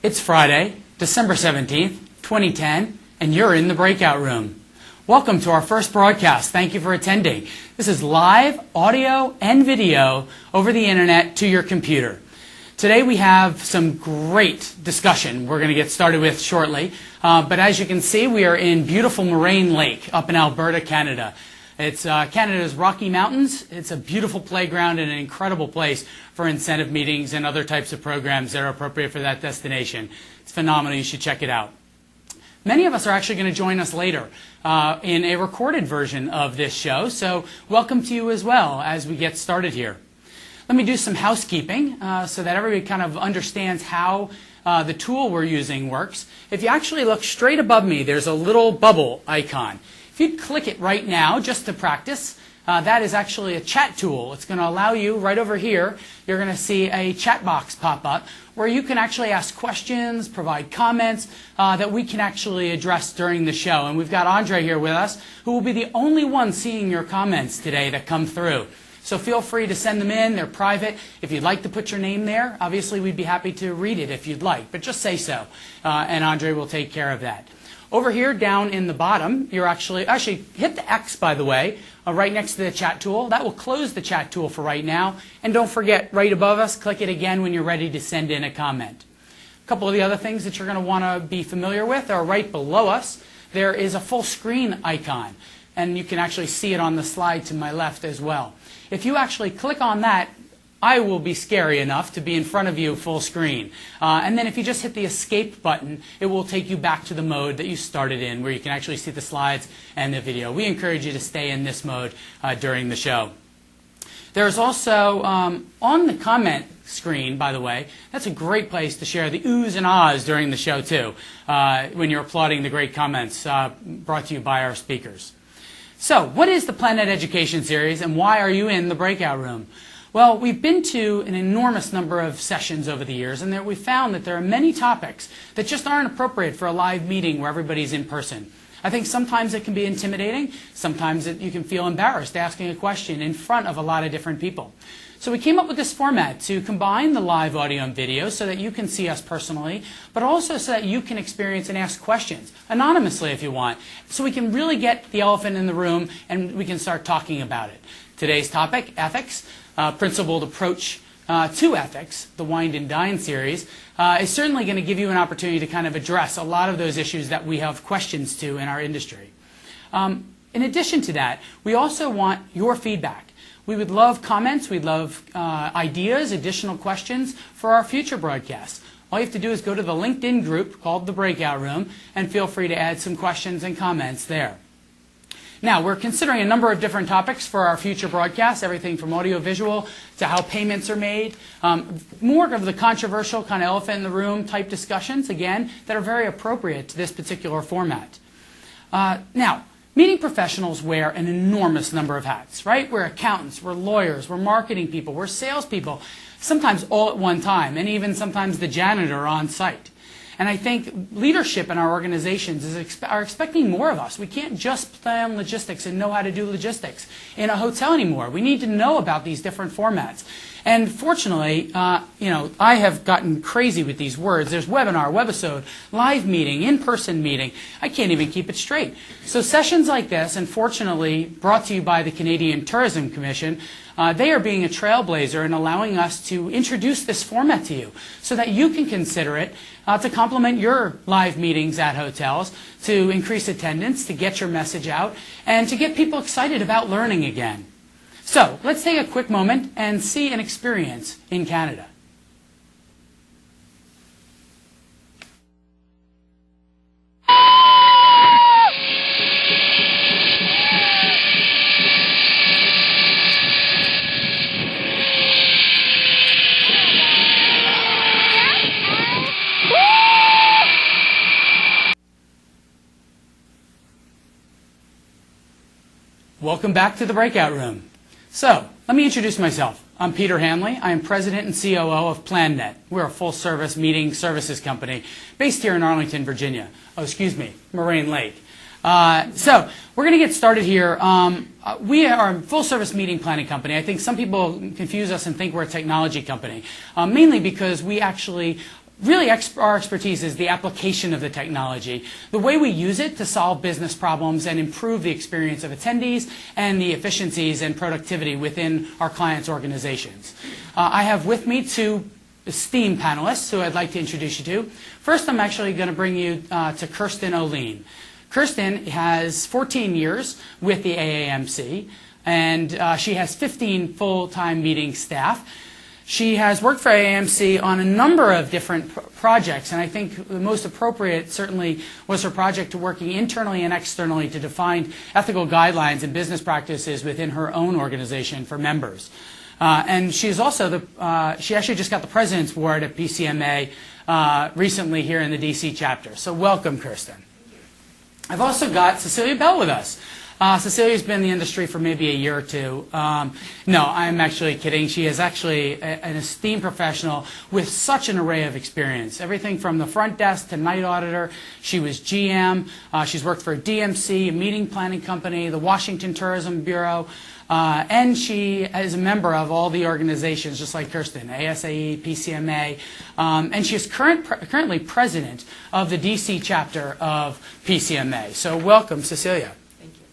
It's Friday, December 17th, 2010, and you're in the Breakout Room. Welcome to our first broadcast. Thank you for attending. This is live audio and video over the internet to your computer. Today we have some great discussion we're going to get started with shortly. But as you can see, we are in beautiful Moraine Lake up in Alberta, Canada. It's Canada's Rocky Mountains. It's a beautiful playground and an incredible place for incentive meetings and other types of programs that are appropriate for that destination. It's phenomenal. You should check it out. Many of us are actually going to join us later in a recorded version of this show, so welcome to you as well as we get started here. Let me do some housekeeping so that everybody kind of understands how the tool we're using works. If you actually look straight above me, there's a little bubble icon. If you click it right now just to practice, that is actually a chat tool. It's going to allow you, right over here, you're going to see a chat box pop up where you can actually ask questions, provide comments that we can actually address during the show. And we've got Andre here with us, who will be the only one seeing your comments today that come through. So feel free to send them in. They're private. If you'd like to put your name there, obviously we'd be happy to read it if you'd like. But just say so, and Andre will take care of that. Over here down in the bottom, you're actually hit the X, by the way, right next to the chat tool. That will close the chat tool for right now. And don't forget, right above us, click it again when you're ready to send in a comment. A couple of the other things that you're going to want to be familiar with are right below us. There is a full screen icon, and you can actually see it on the slide to my left as well. If you actually click on that, I will be scary enough to be in front of you full screen. And then if you just hit the escape button, it will take you back to the mode that you started in, where you can actually see the slides and the video. We encourage you to stay in this mode during the show. There's also, on the comment screen, by the way, that's a great place to share the oohs and ahs during the show, too, when you're applauding the great comments brought to you by our speakers. So, what is the Planet Education Series, and why are you in the Breakout Room? Well, we've been to an enormous number of sessions over the years, and we found that there are many topics that just aren't appropriate for a live meeting where everybody's in person. I think sometimes it can be intimidating. Sometimes you can feel embarrassed asking a question in front of a lot of different people. So we came up with this format to combine the live audio and video so that you can see us personally, but also so that you can experience and ask questions, anonymously if you want, so we can really get the elephant in the room and we can start talking about it. Today's topic, ethics. Principled approach to ethics, the Wind and Dine series, is certainly going to give you an opportunity to kind of address a lot of those issues that we have questions to in our industry. In addition to that, we also want your feedback. We would love comments, we'd love ideas, additional questions for our future broadcasts. All you have to do is go to the LinkedIn group called The Breakout Room and feel free to add some questions and comments there. Now, we're considering a number of different topics for our future broadcasts, everything from audio-visual to how payments are made, more of the controversial kind of elephant in the room type discussions, again, that are very appropriate to this particular format. Now, meeting professionals wear an enormous number of hats, right? We're accountants, we're lawyers, we're marketing people, we're salespeople, sometimes all at one time, and even sometimes the janitor on site. And I think leadership in our organizations are expecting more of us. We can't just plan logistics and know how to do logistics in a hotel anymore. We need to know about these different formats. And fortunately, I have gotten crazy with these words. There's webinar, webisode, live meeting, in-person meeting. I can't even keep it straight. So sessions like this, and fortunately brought to you by the Canadian Tourism Commission, they are being a trailblazer in allowing us to introduce this format to you so that you can consider it to complement your live meetings at hotels, to increase attendance, to get your message out, and to get people excited about learning again. So let's take a quick moment and see an experience in Canada. Welcome back to the Breakout Room. So, let me introduce myself. I'm Peter Hanley. I am President and COO of PlanNet. We're a full-service meeting services company based here in Arlington, Virginia. Moraine Lake. So, we're going to get started here. We are a full-service meeting planning company. I think some people confuse us and think we're a technology company, mainly because we actually really our expertise is the application of the technology, the way we use it to solve business problems and improve the experience of attendees and the efficiencies and productivity within our clients' organizations. I have with me two esteemed panelists who I'd like to introduce you to. First, I'm actually going to bring you to Kirsten O'Lean. Kirsten has 14 years with the AAMC, and she has 15 full-time meeting staff. She has worked for AAMC on a number of different projects, and I think the most appropriate certainly was her project to working internally and externally to define ethical guidelines and business practices within her own organization for members. And she's also she actually just got the President's Award at PCMA recently here in the DC chapter. So welcome, Kirsten. I've also got Cecilia Bell with us. Cecilia's been in the industry for maybe a year or two. No, I'm actually kidding. She is actually an esteemed professional with such an array of experience. Everything from the front desk to night auditor. She was GM. She's worked for DMC, a meeting planning company, the Washington Tourism Bureau. And she is a member of all the organizations, just like Kirsten, ASAE, PCMA, and she is currently president of the DC chapter of PCMA. So welcome, Cecilia. Thank you.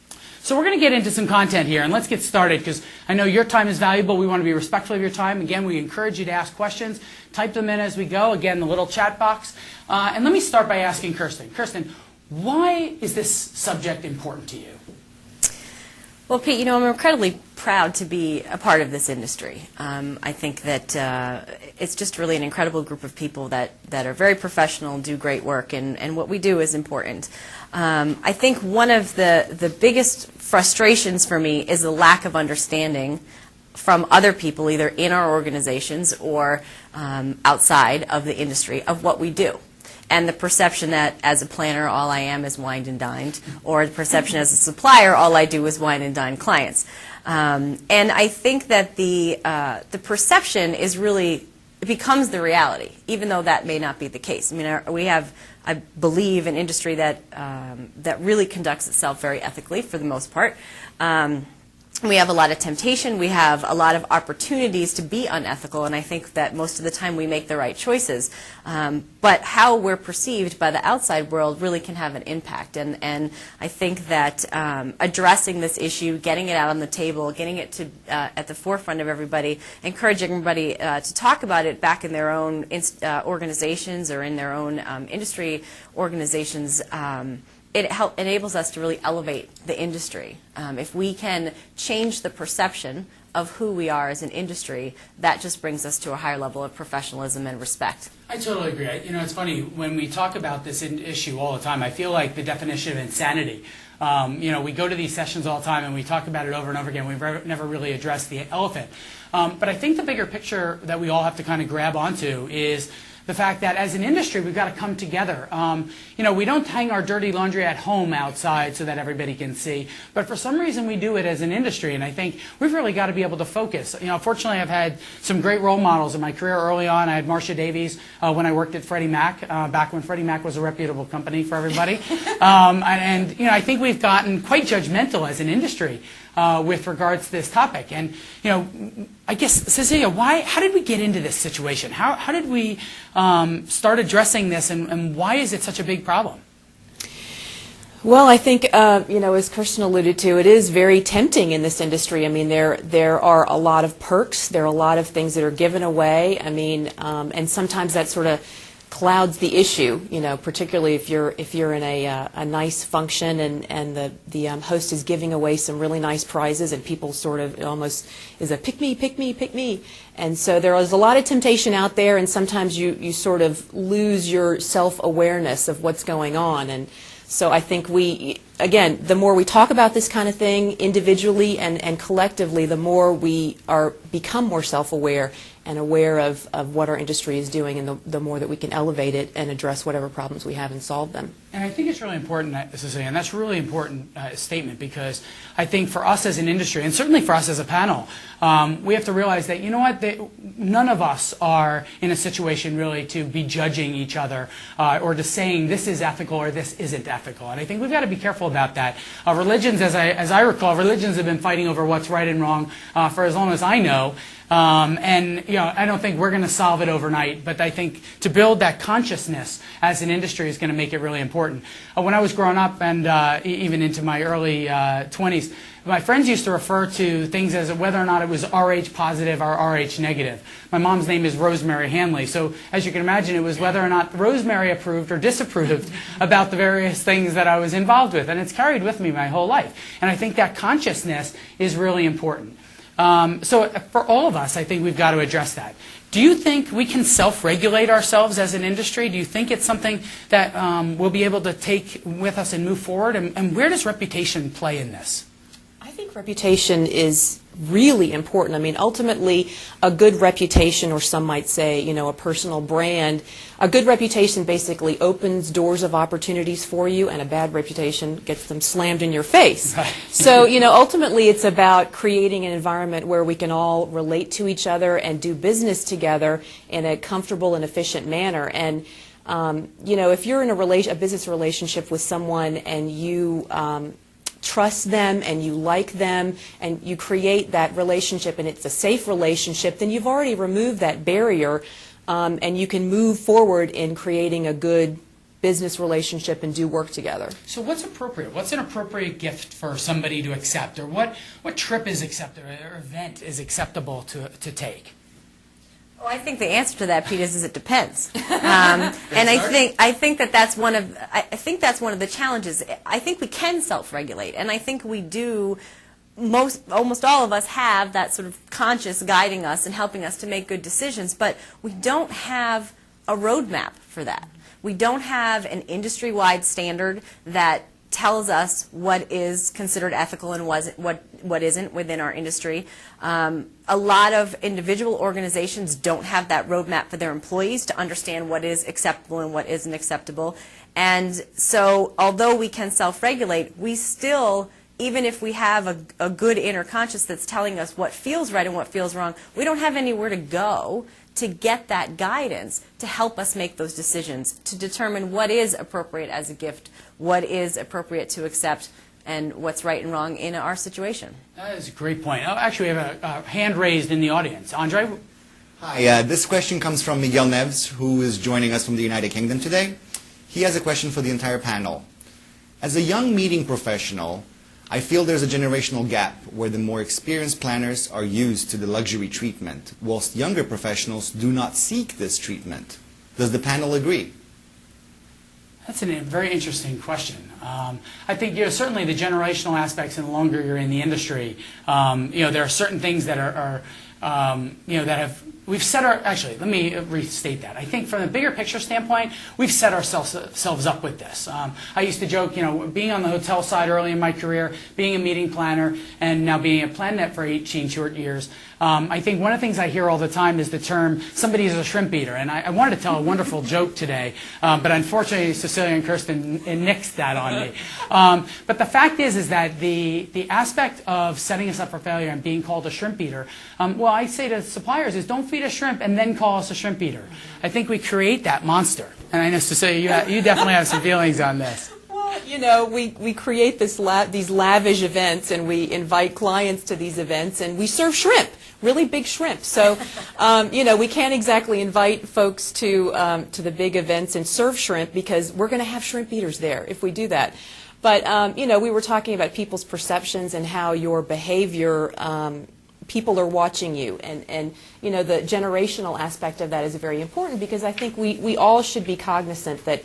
So we're going to get into some content here, and let's get started, because I know your time is valuable. We want to be respectful of your time. Again, we encourage you to ask questions. Type them in as we go. Again, the little chat box. And let me start by asking Kirsten. Kirsten, why is this subject important to you? Well, Pete, you know, I'm incredibly proud to be a part of this industry. I think that it's just really an incredible group of people that are very professional, do great work, and what we do is important. I think one of the biggest frustrations for me is the lack of understanding from other people, either in our organizations or outside of the industry, of what we do. And the perception that as a planner, all I am is wined and dined, or the perception as a supplier, all I do is wine and dine clients. And I think that the perception is really, it becomes the reality, even though that may not be the case. I mean, we have, I believe, an industry that that really conducts itself very ethically for the most part. We have a lot of temptation. We have a lot of opportunities to be unethical, and I think that most of the time we make the right choices. But how we're perceived by the outside world really can have an impact. And I think that addressing this issue, getting it out on the table, getting it to at the forefront of everybody, encouraging everybody to talk about it back in their own organizations or in their own industry organizations, it enables us to really elevate the industry. If we can change the perception of who we are as an industry, that just brings us to a higher level of professionalism and respect. I totally agree. You know, it's funny, when we talk about this issue all the time, I feel like the definition of insanity. You know, we go to these sessions all the time and we talk about it over and over again. We've never really addressed the elephant. But I think the bigger picture that we all have to kind of grab onto is the fact that as an industry, we've got to come together. You know, we don't hang our dirty laundry at home outside so that everybody can see, but for some reason we do it as an industry, and I think we've really got to be able to focus. You know, fortunately, I've had some great role models in my career early on. I had Marcia Davies when I worked at Freddie Mac, back when Freddie Mac was a reputable company for everybody. And, you know, I think we've gotten quite judgmental as an industry with regards to this topic. And, you know, I guess, Cecilia, how did we get into this situation? How did we start addressing this, and why is it such a big problem? Well, I think, you know, as Kirsten alluded to, it is very tempting in this industry. I mean, there are a lot of perks. There are a lot of things that are given away. I mean, and sometimes that sort of clouds the issue, you know, particularly if you're in a nice function and the host is giving away some really nice prizes, and people sort of, it almost is a pick me, pick me, pick me. And so there is a lot of temptation out there, and sometimes you sort of lose your self-awareness of what's going on. And so I think again, the more we talk about this kind of thing individually and collectively, the more we become more self-aware and aware of what our industry is doing, and the more that we can elevate it and address whatever problems we have and solve them. And I think it's really important, Cecilia, and that's a really important statement, because I think for us as an industry, and certainly for us as a panel, we have to realize that, you know what, none of us are in a situation really to be judging each other or to saying this is ethical or this isn't ethical. And I think we've got to be careful about that. Religions, as I recall, religions have been fighting over what's right and wrong for as long as I know. And I don't think we're going to solve it overnight, but I think to build that consciousness as an industry is going to make it really important. When I was growing up and even into my early 20s, my friends used to refer to things as whether or not it was RH positive or RH negative. My mom's name is Rosemary Hanley, so as you can imagine, it was whether or not Rosemary approved or disapproved about the various things that I was involved with, and it's carried with me my whole life. And I think that consciousness is really important. So for all of us, I think we've got to address that. Do you think we can self-regulate ourselves as an industry? Do you think it's something that we'll be able to take with us and move forward? And where does reputation play in this? I think reputation is really important. I mean, ultimately, a good reputation, or some might say, a personal brand, a good reputation basically opens doors of opportunities for you, and a bad reputation gets them slammed in your face. Right. So, ultimately, it's about creating an environment where we can all relate to each other and do business together in a comfortable and efficient manner. And if you're in a business relationship with someone and you trust them and you like them and you create that relationship and it's a safe relationship, then you've already removed that barrier, and you can move forward in creating a good business relationship and do work together. So what's appropriate? What's an appropriate gift for somebody to accept? Or what trip is acceptable or event is acceptable to take? Well, I think the answer to that, Pete, is it depends. And I think that's one of the challenges. I think we can self-regulate, and I think we do. Almost all of us have that sort of conscious guiding us and helping us to make good decisions, but we don't have a roadmap for that. We don't have an industry-wide standard that tells us what is considered ethical and what isn't within our industry. A lot of individual organizations don't have that roadmap for their employees to understand what is acceptable and what isn't acceptable. And so although we can self-regulate, we still, even if we have a good inner conscience that's telling us what feels right and what feels wrong, we don't have anywhere to go to get that guidance to help us make those decisions, to determine what is appropriate as a gift, what is appropriate to accept, and what's right and wrong in our situation. That is a great point. Actually, we have a hand raised in the audience. Andre? Hi, this question comes from Miguel Neves, who is joining us from the United Kingdom today. He has a question for the entire panel. As a young meeting professional, I feel there's a generational gap where the more experienced planners are used to the luxury treatment, whilst younger professionals do not seek this treatment. Does the panel agree? That's a very interesting question. I think certainly the generational aspects, and the longer you're in the industry, there are certain things that are that have we've set our, actually, let me restate that. I think from a bigger picture standpoint, we've set ourselves up with this. I used to joke, being on the hotel side early in my career, being a meeting planner, and now being at PlanNet for 18 short years, I think one of the things I hear all the time is the term, somebody's a shrimp eater. And I wanted to tell a wonderful joke today, but unfortunately Cecilia and Kirsten nixed that on me. But the fact is that the aspect of setting us up for failure and being called a shrimp eater, well, I say to suppliers is don't feed us shrimp and then call us a shrimp eater. I think we create that monster. And I know, Cecilia, you definitely have some feelings on this. Well, we create these lavish events, and we invite clients to these events, and we serve shrimp, really big shrimp. So, we can't exactly invite folks to the big events and serve shrimp, because we're going to have shrimp eaters there if we do that. But, we were talking about people's perceptions and how your behavior, people are watching you, and the generational aspect of that is very important, because I think we all should be cognizant that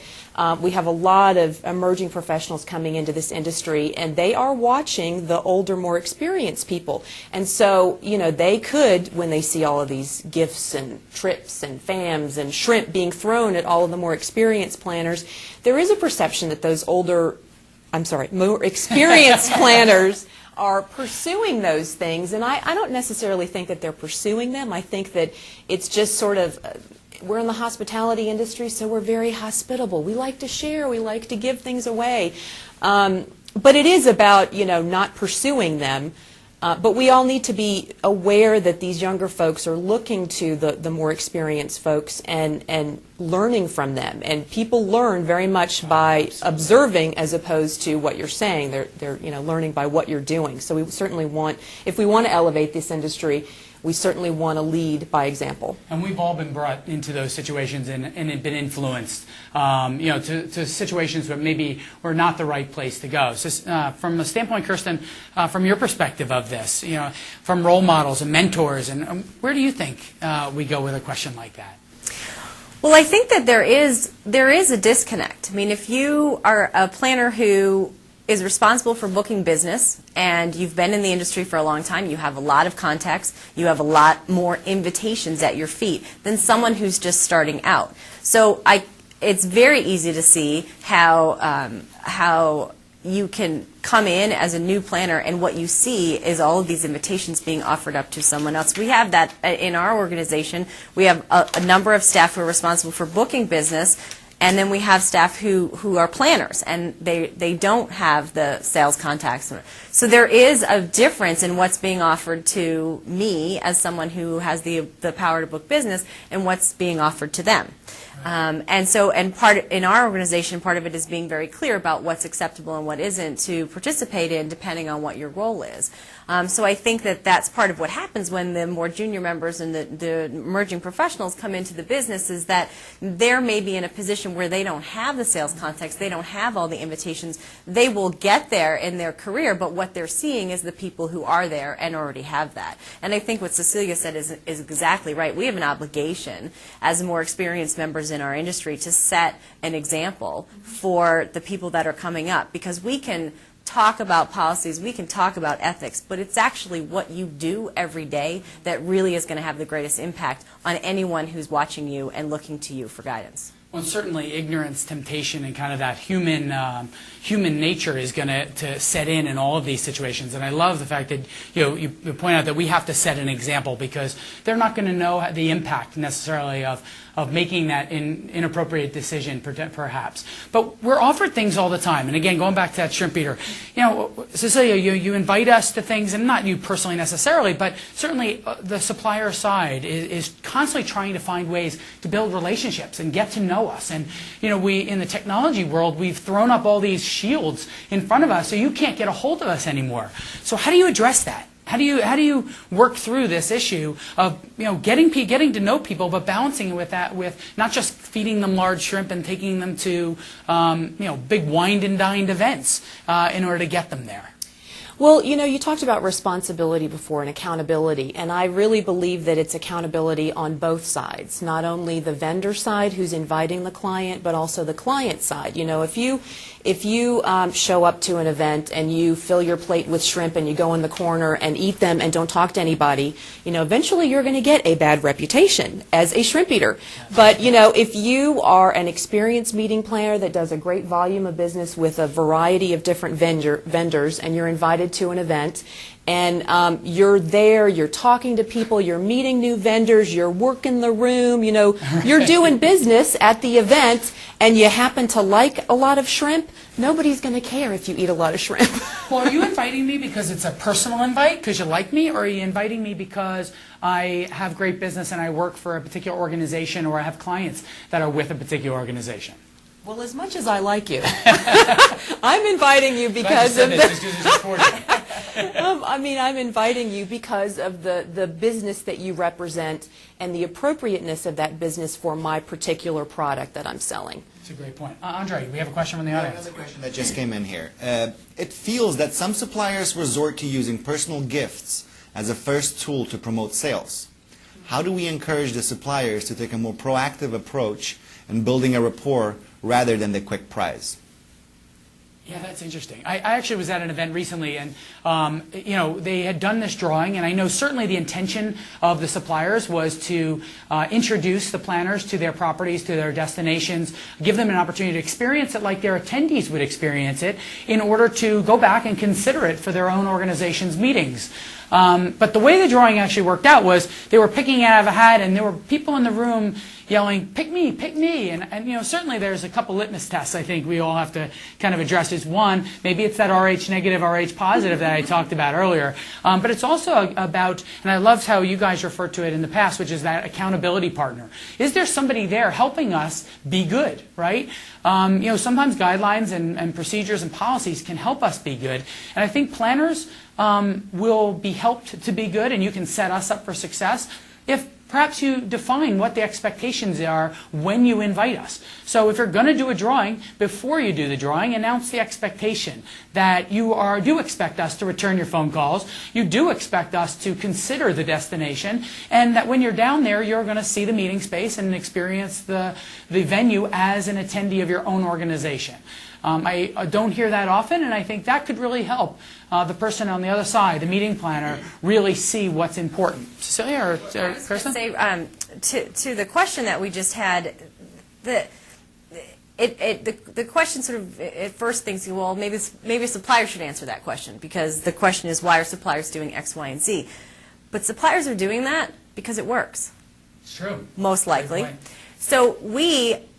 we have a lot of emerging professionals coming into this industry, and they are watching the older, more experienced people. And so, they could, when they see all of these gifts and trips and FAMs and shrimp being thrown at all of the more experienced planners, there is a perception that those more experienced planners are pursuing those things, and I don't necessarily think that they're pursuing them. I think that it's just sort of, we're in the hospitality industry, so we're very hospitable. We like to share, we like to give things away. But it is about, not pursuing them. But we all need to be aware that these younger folks are looking to the more experienced folks and learning from them. And people learn very much by observing as opposed to what you're saying. They're learning by what you're doing. So we certainly want, if we want to elevate this industry, we certainly want to lead by example. And we've all been brought into those situations and been influenced, to situations where maybe we're not the right place to go. So, from a standpoint, Kirsten, from your perspective of this, from role models and mentors, and where do you think we go with a question like that? Well, I think that there is a disconnect. I mean, if you are a planner who is responsible for booking business and you've been in the industry for a long time, you have a lot of contacts, you have a lot more invitations at your feet than someone who's just starting out. So it's very easy to see how you can come in as a new planner and what you see is all of these invitations being offered up to someone else. We have that in our organization. We have a number of staff who are responsible for booking business, and then we have staff who are planners, and they don't have the sales contacts. So there is a difference in what's being offered to me as someone who has the power to book business and what's being offered to them. And part in our organization, part of it is being very clear about what's acceptable and what isn't to participate in, depending on what your role is. So I think that that's part of what happens when the more junior members and the emerging professionals come into the business, is that they're maybe in a position where they don't have the sales contacts, they don't have all the invitations. They will get there in their career, but what they're seeing is the people who are there and already have that. And I think what Cecilia said is exactly right. We have an obligation as more experienced members in our industry to set an example for the people that are coming up, because we can talk about policies, we can talk about ethics, but it's actually what you do every day that really is going to have the greatest impact on anyone who's watching you and looking to you for guidance. Well, certainly ignorance, temptation, and kind of that human nature is going to set in all of these situations. And I love the fact that you point out that we have to set an example, because they're not going to know the impact necessarily of making that inappropriate decision, perhaps. But we're offered things all the time. And again, going back to that shrimp eater, Cecilia, you invite us to things, and not you personally necessarily, but certainly the supplier side is constantly trying to find ways to build relationships and get to know us. And we in the technology world, we've thrown up all these shields in front of us, so you can't get a hold of us anymore. So how do you address that? How do you work through this issue of getting to know people, but balancing it with not just feeding them large shrimp and taking them to big wined and dined events in order to get them there? Well, you talked about responsibility before and accountability, and I really believe that it's accountability on both sides, not only the vendor side who's inviting the client, but also the client side. If you show up to an event and you fill your plate with shrimp and you go in the corner and eat them and don't talk to anybody, eventually you're going to get a bad reputation as a shrimp eater. But, if you are an experienced meeting planner that does a great volume of business with a variety of different vendors, and you're invited to an event, and you're there, you're talking to people, you're meeting new vendors, you're working the room, you're doing business at the event, and you happen to like a lot of shrimp, nobody's going to care if you eat a lot of shrimp. Well, are you inviting me because it's a personal invite, because you like me, or are you inviting me because I have great business and I work for a particular organization, or I have clients that are with a particular organization? Well, as much as I like you, I'm inviting you because of I'm inviting you because of the business that you represent and the appropriateness of that business for my particular product that I'm selling. That's a great point. Andre, we have a question from the audience. Another question that just came in here. It feels that some suppliers resort to using personal gifts as a first tool to promote sales. How do we encourage the suppliers to take a more proactive approach in building a rapport rather than the quick prize? Yeah, that's interesting. I actually was at an event recently, and they had done this drawing, and I know certainly the intention of the suppliers was to introduce the planners to their properties, to their destinations, give them an opportunity to experience it like their attendees would experience it, in order to go back and consider it for their own organization's meetings. But the way the drawing actually worked out was they were picking out of a hat, and there were people in the room yelling, "Pick me, pick me." And certainly there's a couple litmus tests I think we all have to kind of address. Is one, maybe it's that RH negative, RH positive that I talked about earlier. But it's also about, and I loved how you guys referred to it in the past, which is that accountability partner. Is there somebody there helping us be good, right? Sometimes guidelines and procedures and policies can help us be good. And I think planners will be helped to be good and you can set us up for success if perhaps you define what the expectations are when you invite us. So if you're going to do a drawing, before you do the drawing, announce the expectation that you do expect us to return your phone calls, you do expect us to consider the destination, and that when you're down there, you're going to see the meeting space and experience the venue as an attendee of your own organization. I don't hear that often, and I think that could really help the person on the other side, the meeting planner, really see what's important. Cecilia or Kirsten? To the question that we just had, the question sort of at first thinks, well, maybe a supplier should answer that question, because the question is, why are suppliers doing X, Y, and Z? But suppliers are doing that because it works. It's true. Most likely. So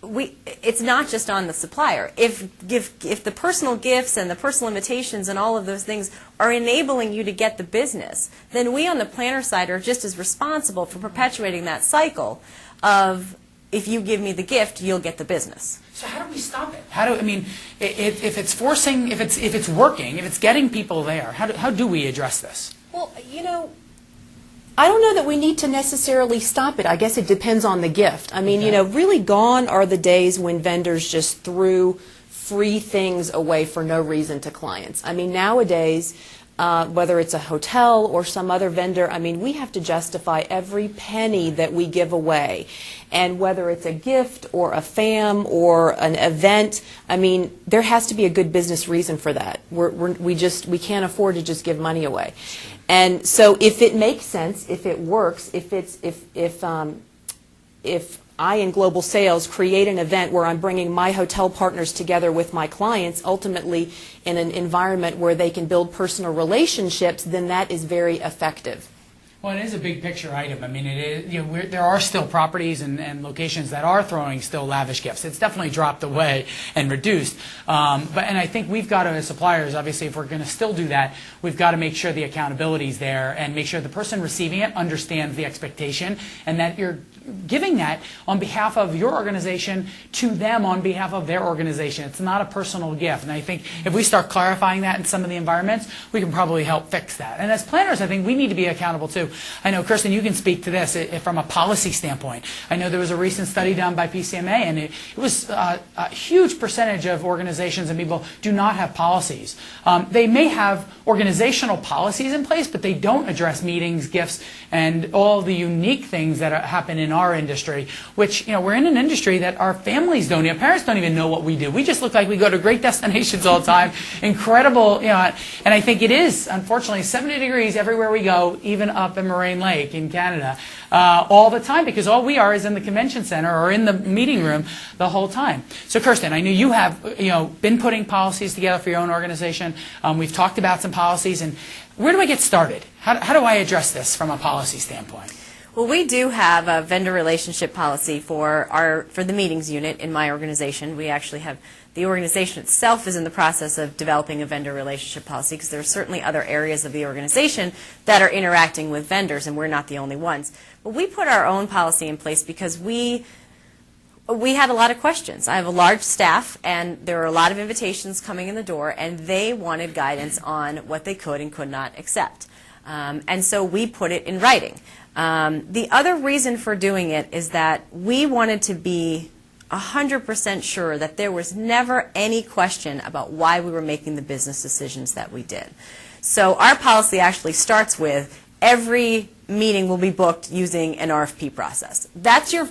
it's not just on the supplier. If the personal gifts and the personal invitations and all of those things are enabling you to get the business, then we on the planner side are just as responsible for perpetuating that cycle of, if you give me the gift, you'll get the business. So how do we stop it? If it's forcing, if it's working, if it's getting people there, how do we address this? Well, I don't know that we need to necessarily stop it. I guess it depends on the gift. I mean, really gone are the days when vendors just threw free things away for no reason to clients. I mean, nowadays, whether it's a hotel or some other vendor, I mean, we have to justify every penny that we give away. And whether it's a gift or a FAM or an event, I mean, there has to be a good business reason for that. We can't afford to just give money away. And so if it makes sense, if it works, if I in global sales create an event where I'm bringing my hotel partners together with my clients, ultimately in an environment where they can build personal relationships, then that is very effective. Well, it is a big picture item. I mean, it is, there are still properties and locations that are throwing still lavish gifts. It's definitely dropped away and reduced. And I think we've got to, as suppliers, obviously, if we're going to still do that, we've got to make sure the accountability is there and make sure the person receiving it understands the expectation and that you're giving that on behalf of your organization to them on behalf of their organization. It's not a personal gift. And I think if we start clarifying that in some of the environments, we can probably help fix that. And as planners, I think we need to be accountable too. I know, Kirsten, you can speak to this from a policy standpoint. I know there was a recent study done by PCMA, and it was a huge percentage of organizations and people do not have policies. They may have organizational policies in place, but they don't address meetings, gifts, and all the unique things that happen in our industry, which, we're in an industry that our families don't, our parents don't even know what we do. We just look like we go to great destinations all the time, incredible, and I think it is, unfortunately, 70 degrees everywhere we go, even up in Moraine Lake in Canada, all the time, because all we are is in the convention center or in the meeting room the whole time. So, Kirsten, I know you have, been putting policies together for your own organization. We've talked about some policies, and where do I get started? How do I address this from a policy standpoint? Well, we do have a vendor relationship policy for the meetings unit in my organization. We actually have, the organization itself is in the process of developing a vendor relationship policy, because there are certainly other areas of the organization that are interacting with vendors, and we're not the only ones. But we put our own policy in place because we had a lot of questions. I have a large staff, and there are a lot of invitations coming in the door, and they wanted guidance on what they could and could not accept. And so we put it in writing. The other reason for doing it is that we wanted to be 100% sure that there was never any question about why we were making the business decisions that we did. So our policy actually starts with every meeting will be booked using an RFP process. That's your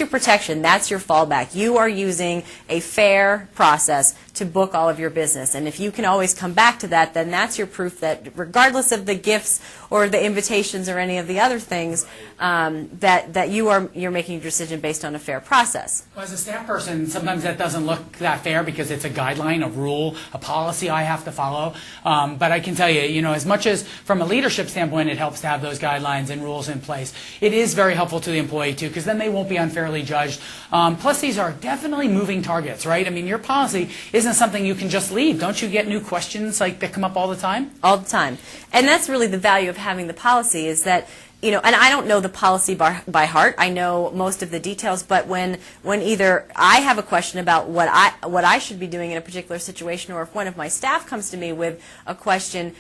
protection. That's your fallback. You are using a fair process to book all of your business. And if you can always come back to that, then that's your proof that regardless of the gifts or the invitations or any of the other things, that you're making your decision based on a fair process. Well, as a staff person, sometimes that doesn't look that fair because it's a guideline, a rule, a policy I have to follow. But I can tell you, as much as from a leadership standpoint it helps to have those guidelines and rules in place, it is very helpful to the employee too, because then they won't be unfairly judged. Plus, these are definitely moving targets, right? I mean, your policy isn't something you can just leave. Don't you get new questions that come up all the time? All the time. And that's really the value of having the policy, is that, and I don't know the policy by heart. I know most of the details, but when either I have a question about what I should be doing in a particular situation, or if one of my staff comes to me with a question,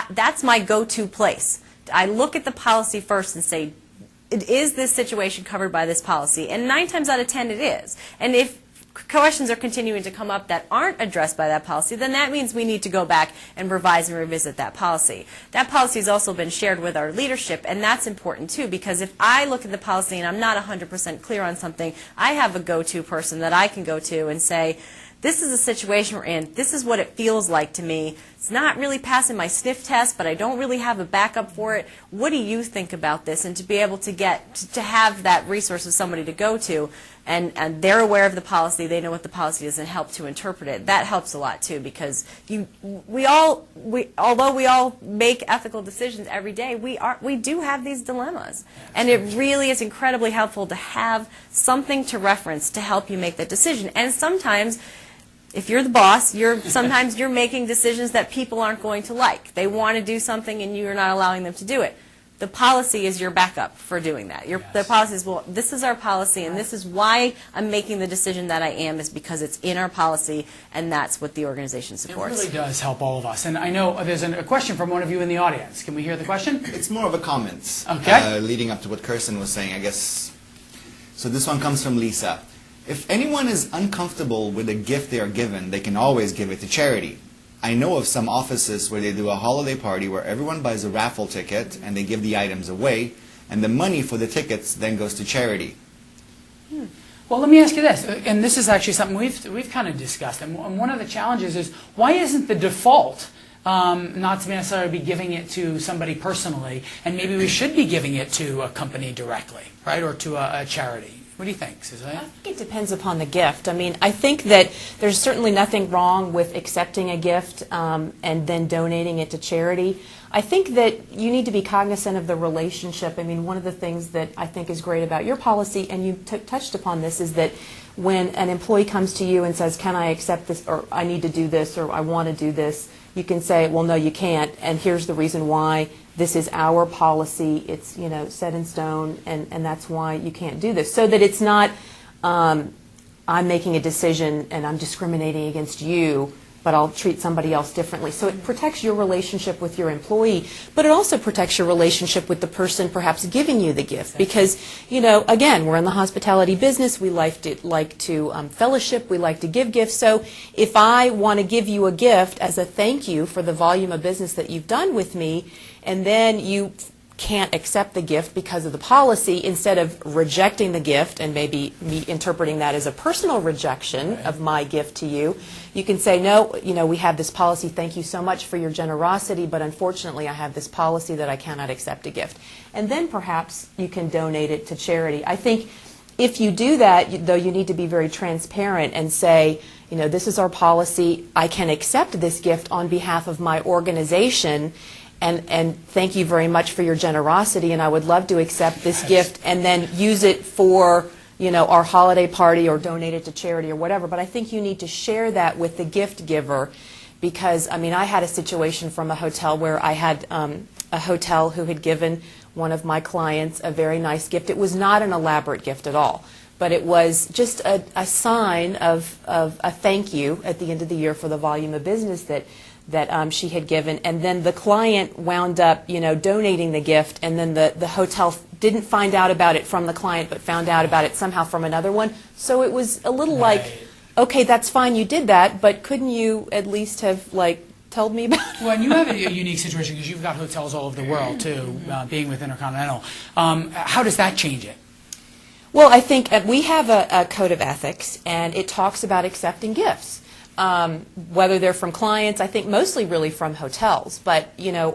that's my go-to place I look at the policy first and say, is this situation covered by this policy? And 9 times out of 10 it is. And if questions are continuing to come up that aren't addressed by that policy, then that means we need to go back and revise and revisit that policy. That policy has also been shared with our leadership, and that's important too, because if I look at the policy and I'm not 100% clear on something, I have a go-to person that I can go to and say, this is a situation we're in, this is what it feels like to me, it's not really passing my sniff test, but I don't really have a backup for it, what do you think about this? And to be able to to have that resource of somebody to go to, and they're aware of the policy, they know what the policy is, and help to interpret it. That helps a lot too, because although we all make ethical decisions every day, we do have these dilemmas, and it really is incredibly helpful to have something to reference to help you make that decision. And sometimes, if you're the boss, sometimes you're making decisions that people aren't going to like. They want to do something and you're not allowing them to do it. The policy is your backup for doing that. The policy is, well, this is our policy, and this is why I'm making the decision that I am, is because it's in our policy, and that's what the organization supports. It really does help all of us. And I know there's a question from one of you in the audience. Can we hear the question? It's more of a comment. Okay. Leading up to what Kirsten was saying, I guess. So this one comes from Lisa. If anyone is uncomfortable with a gift they are given, they can always give it to charity. I know of some offices where they do a holiday party where everyone buys a raffle ticket and they give the items away, and the money for the tickets then goes to charity. Well, let me ask you this, and this is actually something we've kind of discussed, and one of the challenges is, why isn't the default not to necessarily be giving it to somebody personally, and maybe we should be giving it to a company directly, right, or to a charity? What do you think, Cecilia? I think it depends upon the gift. I mean, I think that there's certainly nothing wrong with accepting a gift and then donating it to charity. I think that you need to be cognizant of the relationship. I mean, one of the things that I think is great about your policy, and you touched upon this, is that when an employee comes to you and says, can I accept this, or I need to do this, or I want to do this, you can say, well, no, you can't, and here's the reason why. This is our policy, it's set in stone, and that's why you can't do this. So that it's not, I'm making a decision and I'm discriminating against you, but I'll treat somebody else differently. So it protects your relationship with your employee, but it also protects your relationship with the person perhaps giving you the gift. Because, again, we're in the hospitality business, we like to fellowship, we like to give gifts. So if I want to give you a gift as a thank you for the volume of business that you've done with me, and then you can't accept the gift because of the policy, instead of rejecting the gift and maybe me interpreting that as a personal rejection of my gift to you, you can say, no, we have this policy, thank you so much for your generosity, but unfortunately I have this policy that I cannot accept a gift. And then perhaps you can donate it to charity. I think if you do that, though, you need to be very transparent and say, this is our policy, I can accept this gift on behalf of my organization, and thank you very much for your generosity, and I would love to accept this gift and then use it for our holiday party or donate it to charity or whatever. But I think you need to share that with the gift giver, because I had a situation from a hotel where I had a hotel who had given one of my clients a very nice gift. It was not an elaborate gift at all, but it was just a sign of a thank you at the end of the year for the volume of business that she had given. And then the client wound up, donating the gift, and then the hotel didn't find out about it from the client, but found out about it somehow from another one. So it was a little like, okay, that's fine, you did that, but couldn't you at least have, told me about it? Well, and you have a unique situation because you've got hotels all over the world, too, being with Intercontinental. How does that change it? Well, I think we have a code of ethics, and it talks about accepting gifts. Whether they're from clients, I think mostly really from hotels. But,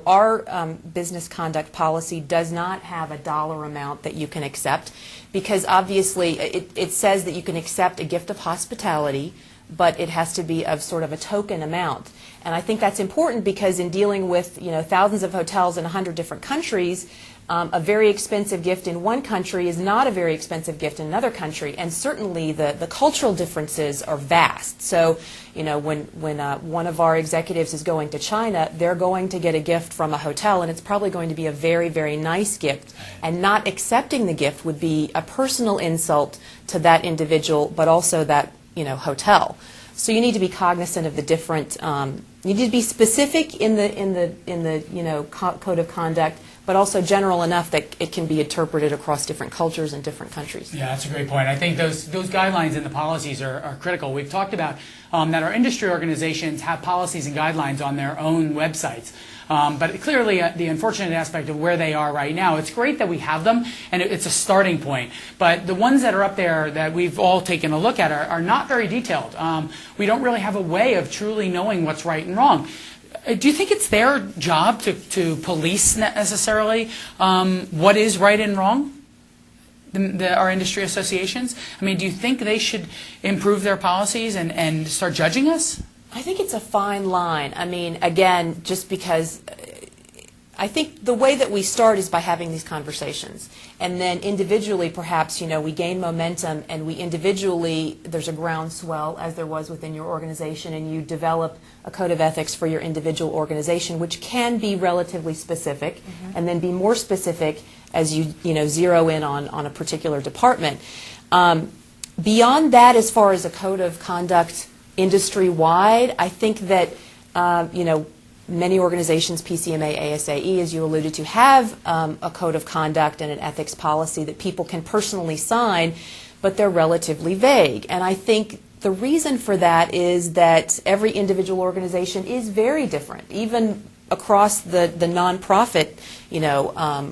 our business conduct policy does not have a dollar amount that you can accept, because obviously it says that you can accept a gift of hospitality, but it has to be of sort of a token amount. And I think that's important because in dealing with, thousands of hotels in 100 different countries, a very expensive gift in one country is not a very expensive gift in another country, and certainly the cultural differences are vast. So, when one of our executives is going to China, they're going to get a gift from a hotel, and it's probably going to be a very, very nice gift. And not accepting the gift would be a personal insult to that individual, but also that hotel. So you need to be cognizant of the different. You need to be specific in the code of conduct, but but also general enough that it can be interpreted across different cultures and different countries. Yeah, that's a great point. I think those guidelines and the policies are critical. We've talked about that our industry organizations have policies and guidelines on their own websites. But clearly, the unfortunate aspect of where they are right now, it's great that we have them, and it's a starting point. But the ones that are up there that we've all taken a look at are not very detailed. We don't really have a way of truly knowing what's right and wrong. Do you think it's their job to police necessarily what is right and wrong? Our industry associations? I mean, do you think they should improve their policies and start judging us? I think it's a fine line. I mean, again, just because I think the way that we start is by having these conversations. And then individually, perhaps, we gain momentum and we individually, there's a groundswell, as there was within your organization, and you develop a code of ethics for your individual organization, which can be relatively specific, and then be more specific as you, zero in on a particular department. Beyond that, as far as a code of conduct industry-wide, I think that, many organizations, PCMA, ASAE, as you alluded to, have a code of conduct and an ethics policy that people can personally sign, but they're relatively vague. And I think the reason for that is that every individual organization is very different, even across the nonprofit,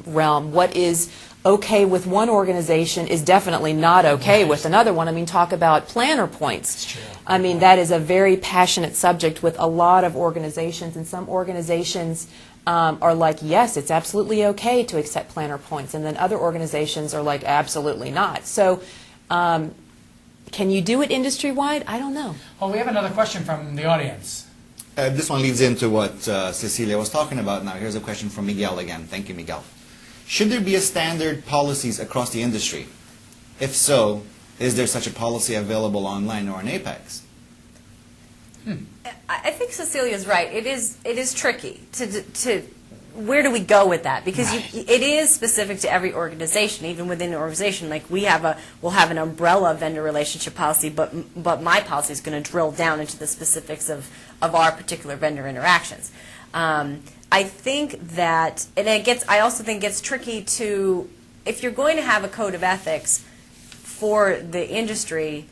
realm. What is okay with one organization is definitely not okay with another one. I mean, talk about planner points. I mean, that is a very passionate subject with a lot of organizations, and some organizations are like, yes, it's absolutely okay to accept planner points, and then other organizations are like, absolutely not. So can you do it industry-wide? I don't know. Well, we have another question from the audience. This one leads into what Cecilia was talking about now. Here's a question from Miguel again. Thank you, Miguel. Should there be a standard policies across the industry? If so, is there such a policy available online or in Apex? I think Cecilia's right. It is tricky to where do we go with that? Because it is specific to every organization. Even within an organization, like we'll have an umbrella vendor relationship policy, but my policy is going to drill down into the specifics of our particular vendor interactions. I think that, and I also think it gets tricky to, if you're going to have a code of ethics for the industry,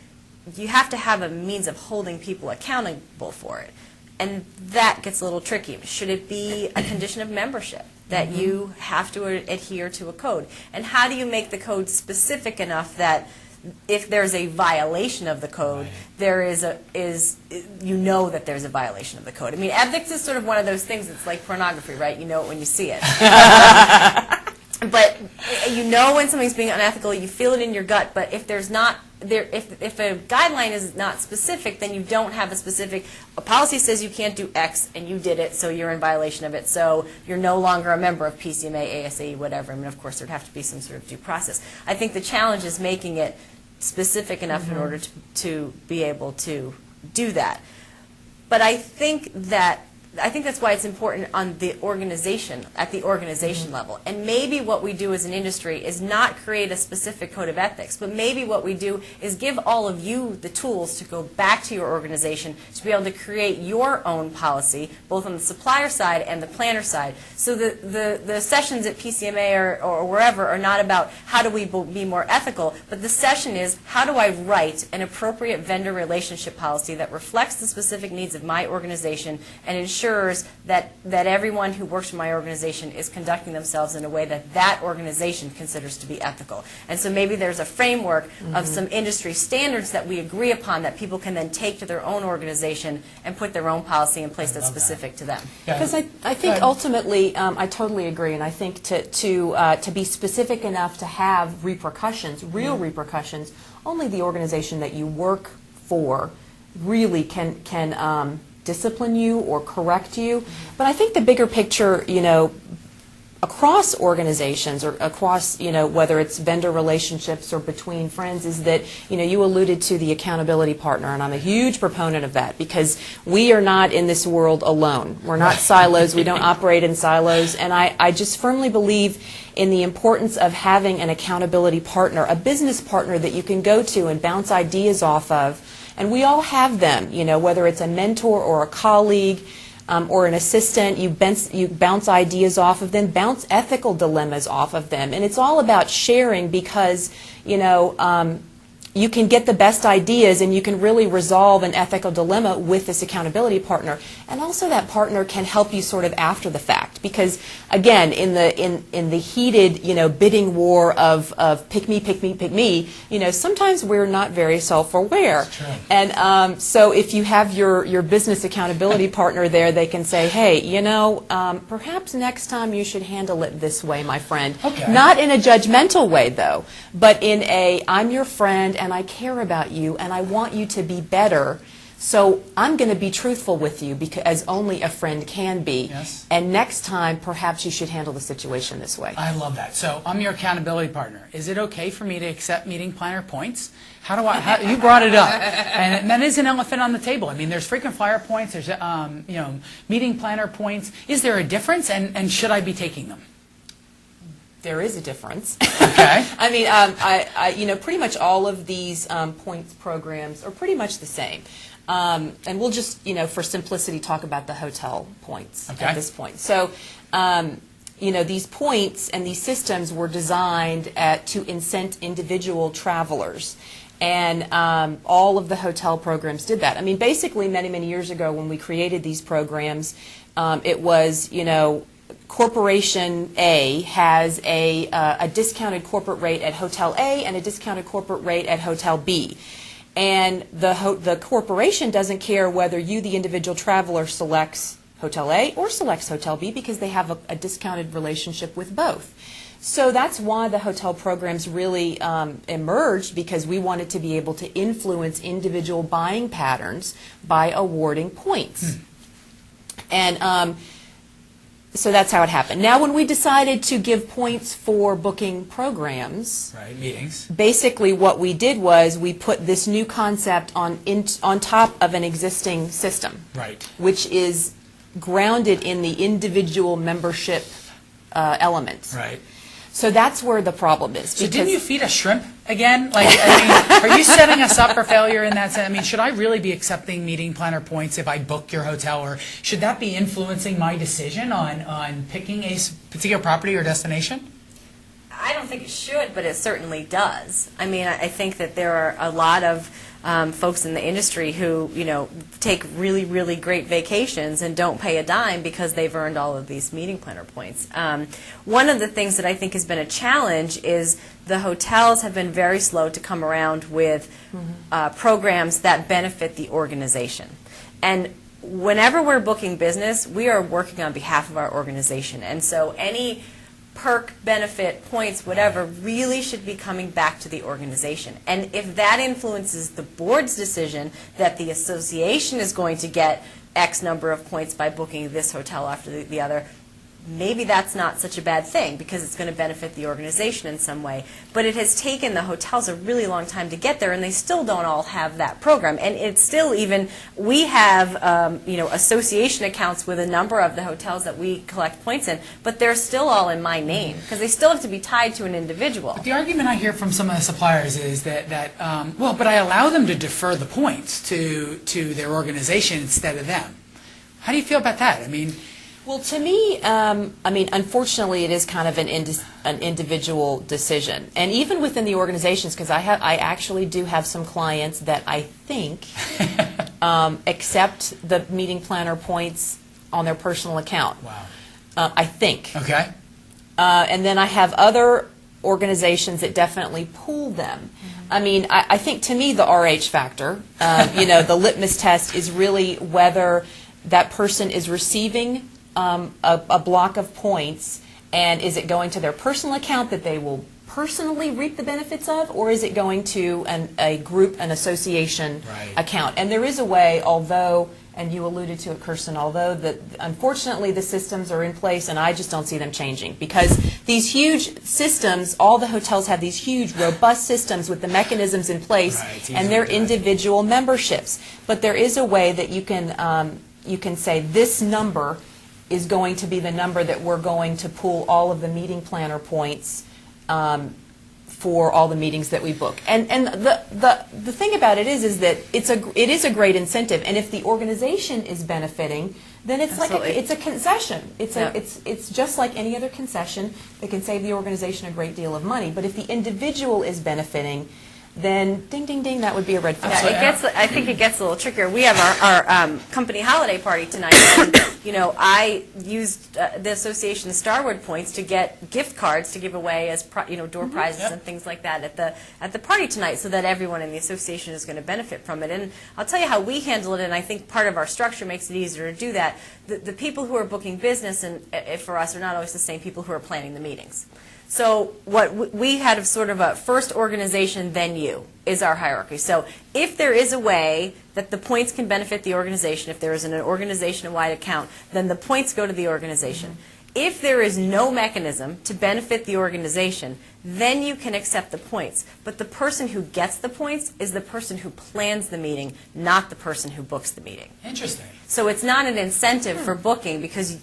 you have to have a means of holding people accountable for it. And that gets a little tricky. Should it be a condition of membership that you have to adhere to a code? And how do you make the code specific enough that if there's a violation of the code, that there's a violation of the code? I mean, ethics is sort of one of those things. It's like pornography, right? You know it when you see it. But you know when something's being unethical, you feel it in your gut. But if there's not if a guideline is not specific, then you don't have a policy says you can't do X and you did it, so you're in violation of it. So you're no longer a member of PCMA, ASAE, whatever. I mean, of course, there'd have to be some sort of due process. I think the challenge is making it specific enough in order to be able to do that. But I think that's why it's important on the organization, at the organization level. And maybe what we do as an industry is not create a specific code of ethics, but maybe what we do is give all of you the tools to go back to your organization to be able to create your own policy, both on the supplier side and the planner side. So the sessions at PCMA or wherever are not about how do we be more ethical, but the session is how do I write an appropriate vendor relationship policy that reflects the specific needs of my organization and ensures that everyone who works for my organization is conducting themselves in a way that organization considers to be ethical. And so maybe there's a framework of some industry standards that we agree upon that people can then take to their own organization and put their own policy in place that's specific to them. Because I think ultimately, I totally agree, and I think to be specific enough to have repercussions, real repercussions, only the organization that you work for really can discipline you or correct you. But I think the bigger picture, across organizations or across, whether it's vendor relationships or between friends, is that, you alluded to the accountability partner, and I'm a huge proponent of that because we are not in this world alone. We're not silos. We don't operate in silos. And I just firmly believe in the importance of having an accountability partner, a business partner that you can go to and bounce ideas off of. And we all have them, whether it's a mentor or a colleague. or an assistant, you bounce ideas off of them, bounce ethical dilemmas off of them. And it's all about sharing because, you can get the best ideas and you can really resolve an ethical dilemma with this accountability partner. And also that partner can help you sort of after the fact because, again, in the heated, bidding war of pick me, pick me, pick me, sometimes we're not very self-aware. And so if you have your business accountability partner there, they can say, hey, perhaps next time you should handle it this way, my friend. Okay. Not in a judgmental way, though, but in a, I'm your friend and I care about you and I want you to be better, so I'm going to be truthful with you because as only a friend can be. Yes. And next time, perhaps you should handle the situation this way. I love that. So I'm your accountability partner. Is it okay for me to accept meeting planner points? You brought it up, and that is an elephant on the table. I mean, there's frequent flyer points. There's meeting planner points. Is there a difference, and should I be taking them? There is a difference. Okay. I mean, pretty much all of these points programs are pretty much the same. And we'll just, for simplicity, talk about the hotel points at this point. So, these points and these systems were designed to incent individual travelers. And all of the hotel programs did that. I mean, basically, many, many years ago when we created these programs, it was, Corporation A has a discounted corporate rate at Hotel A and a discounted corporate rate at Hotel B. And the corporation doesn't care whether you, the individual traveler, selects Hotel A or selects Hotel B because they have a discounted relationship with both. So that's why the hotel programs really emerged, because we wanted to be able to influence individual buying patterns by awarding points. And so that's how it happened. Now, when we decided to give points for booking programs, meetings, basically what we did was we put this new concept on top of an existing system, which is grounded in the individual membership elements. So that's where the problem is. So didn't you feed us shrimp again? Are you setting us up for failure in that sense? I mean, should I really be accepting meeting planner points if I book your hotel, or should that be influencing my decision on picking a particular property or destination? I don't think it should, but it certainly does. I mean, I think that there are a lot of folks in the industry who, take really, really great vacations and don't pay a dime because they've earned all of these meeting planner points. One of the things that I think has been a challenge is the hotels have been very slow to come around with programs that benefit the organization. And whenever we're booking business, we are working on behalf of our organization. And so any perk, benefit, points, whatever, really should be coming back to the organization. And if that influences the board's decision that the association is going to get X number of points by booking this hotel after the other, maybe that's not such a bad thing because it's going to benefit the organization in some way. But it has taken the hotels a really long time to get there, and they still don't all have that program. And it's still even, we have association accounts with a number of the hotels that we collect points in, but they're still all in my name because they still have to be tied to an individual. But the argument I hear from some of the suppliers is that but I allow them to defer the points to their organization instead of them. How do you feel about that? I mean, well, to me, unfortunately, it is kind of an individual decision, and even within the organizations, because I actually do have some clients that I think accept the meeting planner points on their personal account. Wow. I think. Okay. And then I have other organizations that definitely pool them. I mean, I think to me the RH factor, the litmus test is really whether that person is receiving a block of points, and is it going to their personal account that they will personally reap the benefits of, or is it going to a group, an association account? And there is a way, although, and you alluded to it, Kirsten, although unfortunately the systems are in place, and I just don't see them changing, because these huge systems, all the hotels have these huge, robust systems with the mechanisms in place, and their individual memberships. But there is a way that you can say this number is going to be the number that we're going to pool all of the meeting planner points for all the meetings that we book. And the thing about it is that it is a great incentive, and if the organization is benefiting, then it's Absolutely. it's a concession. Yeah. It's just like any other concession that can save the organization a great deal of money. But if the individual is benefiting, then ding, ding, ding, that would be a red flag. Yeah, I think it gets a little trickier. We have our company holiday party tonight, and I used the association Starwood points to get gift cards to give away as door prizes and things like that at the party tonight, so that everyone in the association is going to benefit from it. And I'll tell you how we handle it, and I think part of our structure makes it easier to do that. The people who are booking business and for us are not always the same people who are planning the meetings. So what we had sort of a first organization, then you, is our hierarchy. So if there is a way that the points can benefit the organization, if there is an organization-wide account, then the points go to the organization. If there is no mechanism to benefit the organization, then you can accept the points. But the person who gets the points is the person who plans the meeting, not the person who books the meeting. Interesting. So it's not an incentive for booking because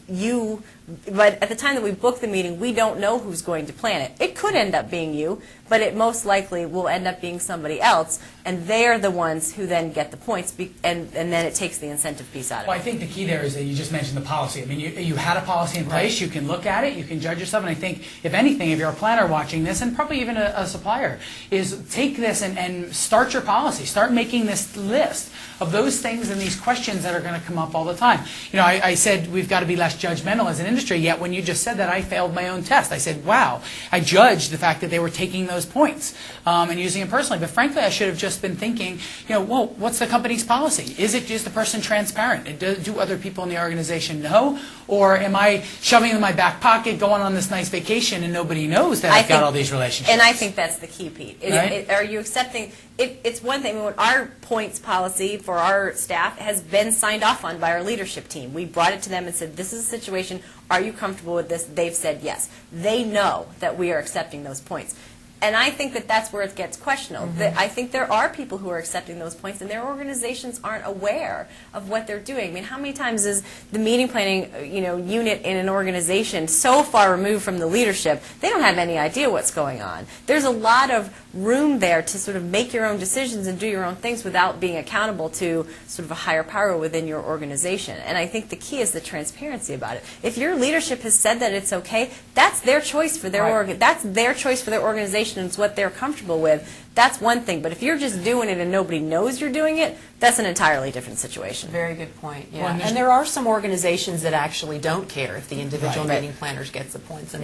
but at the time that we book the meeting, we don't know who's going to plan it. It could end up being you, but it most likely will end up being somebody else, and they're the ones who then get the points, and then it takes the incentive piece out of Well, it. I think the key there is that you just mentioned the policy. I mean, you had a policy in place. You can look at it. You can judge yourself. And I think, if anything, if you're a planner watching this, and probably even a supplier, is take this and start your policy. Start making this list of those things and these questions that are going to come up all the time. I said we've got to be less judgmental as an industry, yet when you just said that, I failed my own test. I said, wow, I judged the fact that they were taking those points and using it personally. But frankly, I should have just been thinking, well, what's the company's policy? Is it just the person transparent? Do other people in the organization know? Or am I shoving it in my back pocket, going on this nice vacation, and nobody knows that I've got all these relationships? And I think that's the key, Pete. Right? Are you accepting? It's one thing. Our points policy for our staff has been signed off on by our leadership team. We brought it to them and said, this is a situation. Are you comfortable with this? They've said yes. They know that we are accepting those points. And I think that that's where it gets questionable. I think there are people who are accepting those points, and their organizations aren't aware of what they're doing. I mean, how many times is the meeting planning unit in an organization so far removed from the leadership, they don't have any idea what's going on. There's a lot of room there to sort of make your own decisions and do your own things without being accountable to sort of a higher power within your organization. And I think the key is the transparency about it. If your leadership has said that it's okay, that's their choice for their that's their choice for their organization, and it's what they're comfortable with. That's one thing. But if you're just doing it and nobody knows you're doing it, that's an entirely different situation. Very good point. Yeah, Well, and there are some organizations that actually don't care if the individual Right. meeting planners gets the points, and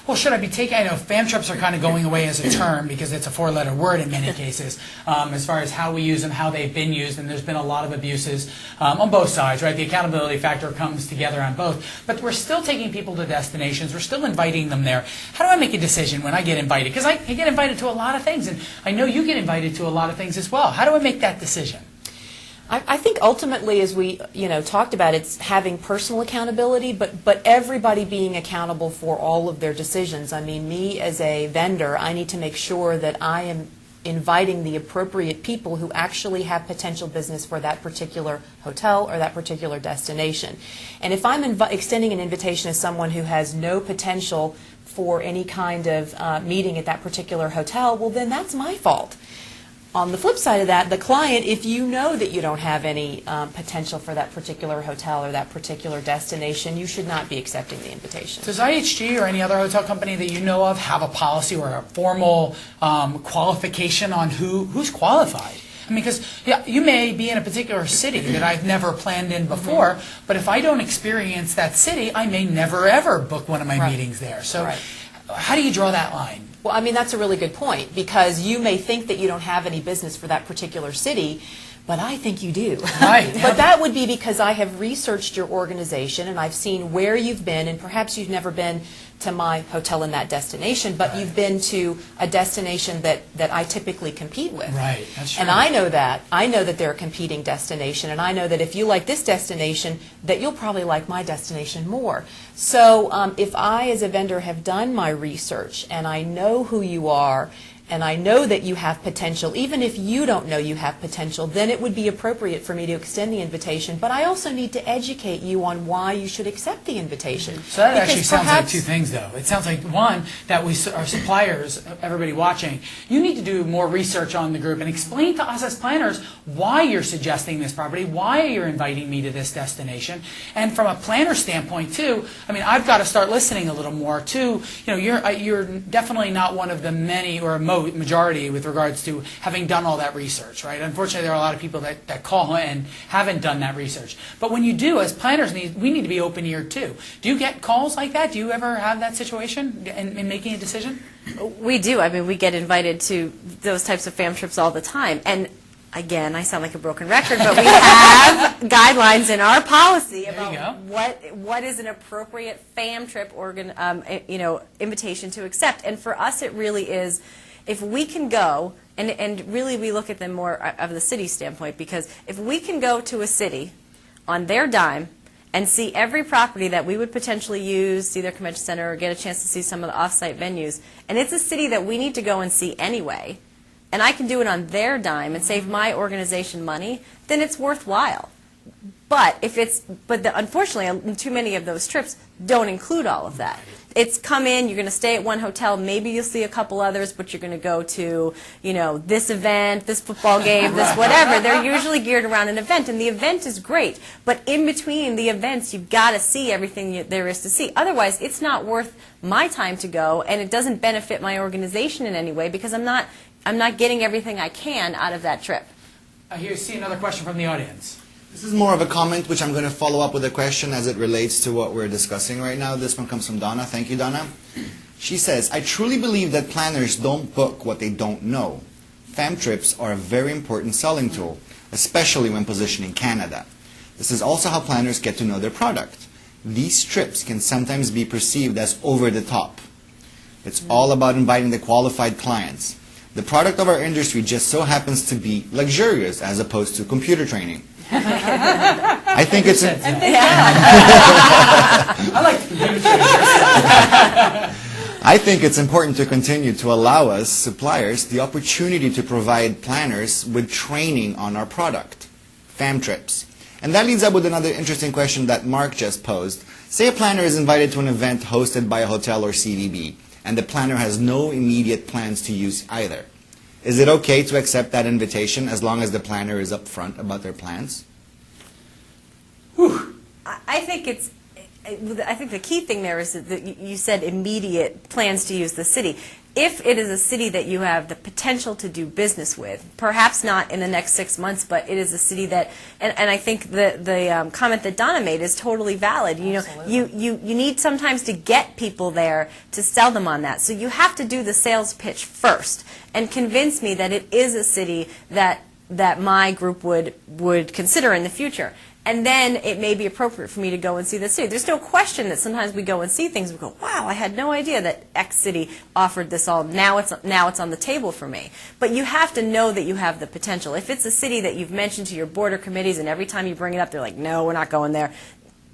Well, should I be taking, I know fam trips are kind of going away as a term because it's a four-letter word in many cases, as far as how we use them, how they've been used, and there's been a lot of abuses on both sides, right? The accountability factor comes together on both. But we're still taking people to destinations. We're still inviting them there. How do I make a decision when I get invited? Because I get invited to a lot of things, and I know you get invited to a lot of things as well. How do I make that decision? I think ultimately, as we talked about, it's having personal accountability, but everybody being accountable for all of their decisions. I mean, me as a vendor, I need to make sure that I am inviting the appropriate people who actually have potential business for that particular hotel or that particular destination. And if I'm extending an invitation to someone who has no potential for any kind of meeting at that particular hotel, well, then that's my fault. On the flip side of that, the client, if you know that you don't have any potential for that particular hotel or that particular destination, you should not be accepting the invitation. Does IHG or any other hotel company that you know of have a policy or a formal qualification on who's qualified? I mean, because you may be in a particular city that I've never planned in before, but if I don't experience that city, I may never ever book one of my meetings there. So how do you draw that line? Well, I mean, that's a really good point, because you may think that you don't have any business for that particular city, but I think you do. Right. But that would be because I have researched your organization and I've seen where you've been, and perhaps you've never been to my hotel in that destination, but you've been to a destination that I typically compete with. Right, that's true. And I know that they're a competing destination, and I know that if you like this destination, that you'll probably like my destination more. So if I, as a vendor, have done my research and I know who you are, and I know that you have potential, even if you don't know you have potential, then it would be appropriate for me to extend the invitation. But I also need to educate you on why you should accept the invitation. So that Because actually sounds like perhaps- two things, though. It sounds like, one, that our suppliers, everybody watching, you need to do more research on the group and explain to us as planners why you're suggesting this property, why you're inviting me to this destination. And from a planner standpoint, too, I mean, I've got to start listening a little more, too. You know, you're definitely not one of the many, or a majority, with regards to having done all that research, right? Unfortunately, there are a lot of people that call and haven't done that research. But when you do, as planners, we need to be open-eared, too. Do you get calls like that? Do you ever have that situation in making a decision? We do. I mean, we get invited to those types of fam trips all the time. And again, I sound like a broken record, but we have guidelines in our policy about what is an appropriate fam trip invitation to accept. And for us, it really is, if we can go, and really we look at them more of the city standpoint, because if we can go to a city on their dime and see every property that we would potentially use, see their convention center, or get a chance to see some of the off-site venues, and it's a city that we need to go and see anyway, and I can do it on their dime and save my organization money, then it's worthwhile. But unfortunately, too many of those trips don't include all of that. It's come in, you're going to stay at one hotel, maybe you'll see a couple others, but you're going to go to, this event, this football game, this whatever. They're usually geared around an event, and the event is great. But in between the events, you've got to see everything there is to see. Otherwise, it's not worth my time to go, and it doesn't benefit my organization in any way, because I'm not getting everything I can out of that trip. Here, see another question from the audience. This is more of a comment, which I'm going to follow up with a question as it relates to what we're discussing right now. This one comes from Donna. Thank you, Donna. She says, I truly believe that planners don't book what they don't know. Fam trips are a very important selling tool, especially when positioning Canada. This is also how planners get to know their product. These trips can sometimes be perceived as over the top. It's all about inviting the qualified clients. The product of our industry just so happens to be luxurious as opposed to computer training. I think it's... I like computer training. I think it's important to continue to allow us, suppliers, the opportunity to provide planners with training on our product, fam trips. And that leads up with another interesting question that Mark just posed. Say a planner is invited to an event hosted by a hotel or CVB, and the planner has no immediate plans to use either. Is it okay to accept that invitation as long as the planner is upfront about their plans? Whew. I think the key thing there is that you said immediate plans to use the city. If it is a city that you have the potential to do business with, perhaps not in the next 6 months, but it is a city that, and I think the comment that Donna made is totally valid. You need sometimes to get people there to sell them on that. So you have to do the sales pitch first and convince me that it is a city that my group would consider in the future. And then it may be appropriate for me to go and see the city. There's no question that sometimes we go and see things and we go, wow, I had no idea that X city offered this all. Now it's on the table for me. But you have to know that you have the potential. If it's a city that you've mentioned to your board or committees and every time you bring it up they're like, no, we're not going there,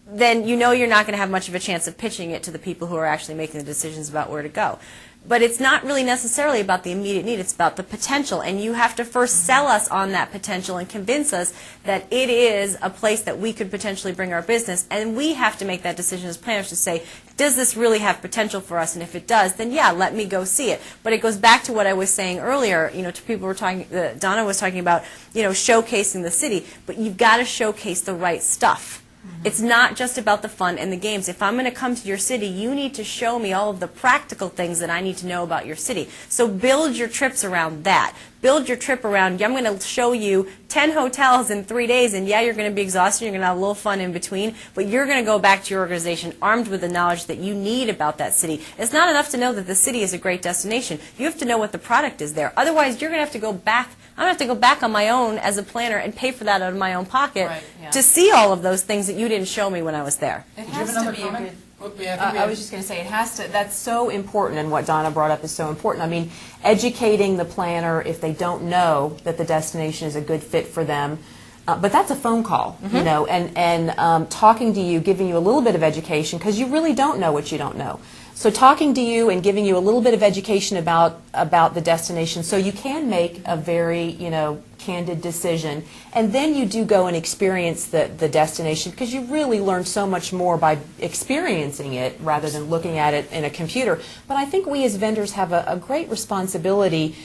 then you know you're not going to have much of a chance of pitching it to the people who are actually making the decisions about where to go. But it's not really necessarily about the immediate need, it's about the potential. And you have to first sell us on that potential and convince us that it is a place that we could potentially bring our business. And we have to make that decision as planners to say, does this really have potential for us? And if it does, then yeah, let me go see it. But it goes back to what I was saying earlier, to people were talking, Donna was talking about, showcasing the city. But you've got to showcase the right stuff. It's not just about the fun and the games. If I'm going to come to your city, you need to show me all of the practical things that I need to know about your city. So build your trips around that. Build your trip around, I'm going to show you 10 hotels in 3 days, and yeah, you're going to be exhausted, you're going to have a little fun in between, but you're going to go back to your organization armed with the knowledge that you need about that city. It's not enough to know that the city is a great destination. You have to know what the product is there. Otherwise, you're going to have to go back. I'm going to have to go back on my own as a planner and pay for that out of my own pocket to see all of those things that you didn't show me when I was there. It Did you have has another to be comment? a good... I was just going to say, it has to. That's so important, and what Donna brought up is so important. I mean, educating the planner if they don't know that the destination is a good fit for them. But that's a phone call, and talking to you, giving you a little bit of education, because you really don't know what you don't know. So talking to you and giving you a little bit of education about the destination so you can make a very, candid decision. And then you do go and experience the destination, because you really learn so much more by experiencing it rather than looking at it in a computer. But I think we as vendors have a great responsibility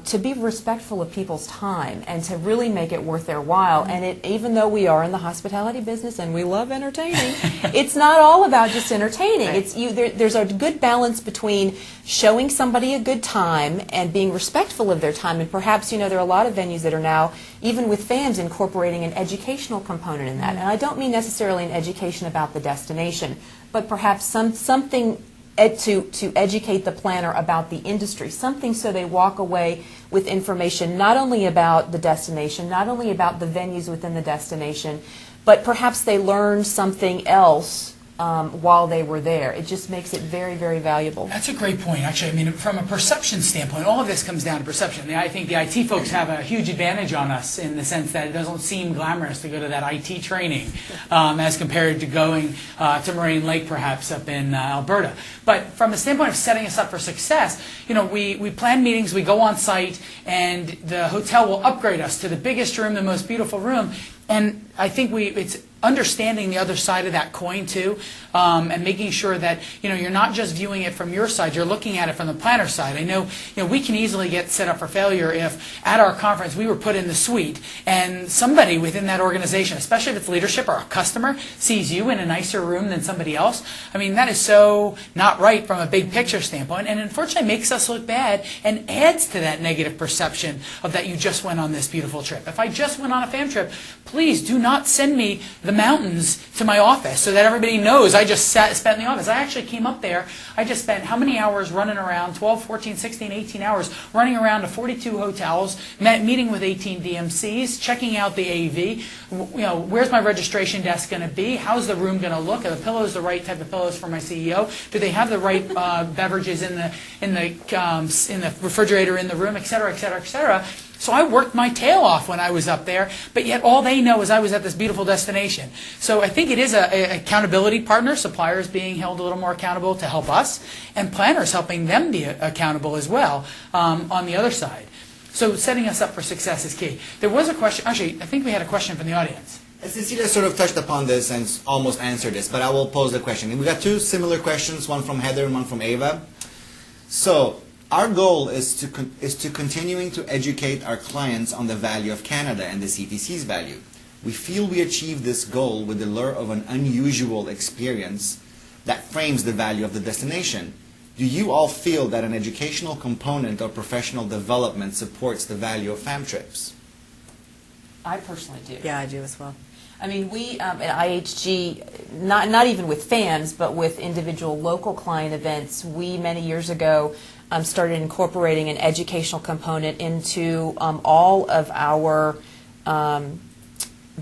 to be respectful of people's time and to really make it worth their while. And even though we are in the hospitality business and we love entertaining, it's not all about just entertaining. Right. There's a good balance between showing somebody a good time and being respectful of their time. And perhaps, there are a lot of venues that are now, even with fans, incorporating an educational component in that. And I don't mean necessarily an education about the destination, but perhaps something to educate the planner about the industry, something so they walk away with information not only about the destination, not only about the venues within the destination, but perhaps they learn something else while they were there. It just makes it very, very valuable. That's a great point, actually. I mean, from a perception standpoint, all of this comes down to perception. I think the IT folks have a huge advantage on us in the sense that it doesn't seem glamorous to go to that IT training as compared to going to Moraine Lake, perhaps, up in Alberta. But from the standpoint of setting us up for success, we plan meetings, we go on site, and the hotel will upgrade us to the biggest room, the most beautiful room. And I think it's understanding the other side of that coin too, and making sure that you're not just viewing it from your side, you're looking at it from the planner side. I know we can easily get set up for failure if at our conference we were put in the suite and somebody within that organization, especially if it's leadership or a customer, sees you in a nicer room than somebody else. I mean, that is so not right from a big picture standpoint, and unfortunately makes us look bad and adds to that negative perception of that you just went on this beautiful trip. If I just went on a fam trip, please do not send me the mountains to my office so that everybody knows I just spent in the office. I actually came up there. I just spent how many hours running around? 12, 14, 16, 18 hours running around to 42 hotels, meeting with 18 DMCs, checking out the AV. Where's my registration desk going to be? How's the room going to look? Are the pillows the right type of pillows for my CEO? Do they have the right beverages in the refrigerator in the room, et cetera, et cetera, et cetera? So I worked my tail off when I was up there, but yet all they know is I was at this beautiful destination. So I think it is an accountability partner, suppliers being held a little more accountable to help us, and planners helping them be accountable as well on the other side. So setting us up for success is key. There was a question, actually, I think we had a question from the audience. Cecilia sort of touched upon this and almost answered this, but I will pose the question. And we got two similar questions, one from Heather and one from Ava. So, our goal is to continuing to educate our clients on the value of Canada and the CTC's value. We feel we achieve this goal with the lure of an unusual experience that frames the value of the destination. Do you all feel that an educational component or professional development supports the value of fam trips? I personally do. Yeah, I do as well. I mean, we at IHG, not even with fans, but with individual local client events, we many years ago started incorporating an educational component into all of our